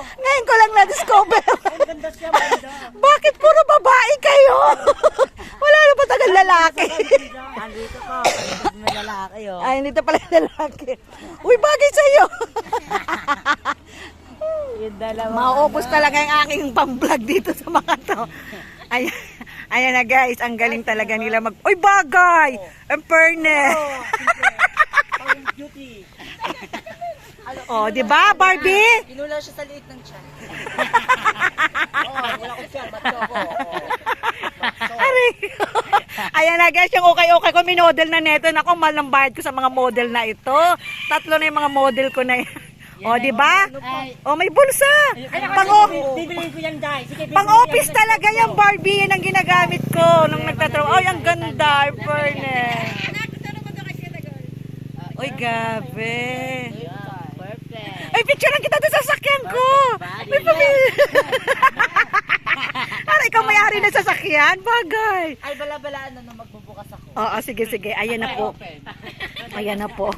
Ngayon ko lang na-discover. Ang ganda siya, ganda. Bakit puro babae kayo? Wala na ba tagal lalaki? Andito ko, may lalaki oh. Ay, dito pala yung lalaki. Uy, bagay sa'yo. Yung dalawa. Maubos talaga yung aking pang-vlog dito sa mga to. Ayan, ayan na guys, ang galing talaga nila mag... Uy, bagay! Ang fairness. Pang beauty. Oh, di ba, Barbie? Inula siya sa liit ng tiyan. Wala ko siya, ba't ako? Aray. Ayan na guys, yung okay ko, minodel na neto. Naku, mahal ng bayad ko sa mga model na ito. 3 na yung mga model ko na yan. O, di ba? O, may bulsa. Bibiliin ko yan, guys. Sige, Pang-office talaga yung Barbie. Yan ang ginagamit ko nung nagtatrabaho. Ay, ang ganda. Fairness. Uy, gabi. Perfect. Ay, picturean kita doon sa sasakyan ko. May pamilya. Para ikaw may-ari na sasakyan. Bagay. Ay, bala-balaan na magbubukas ako. Oo, sige. Ayan na po. Ayan na po.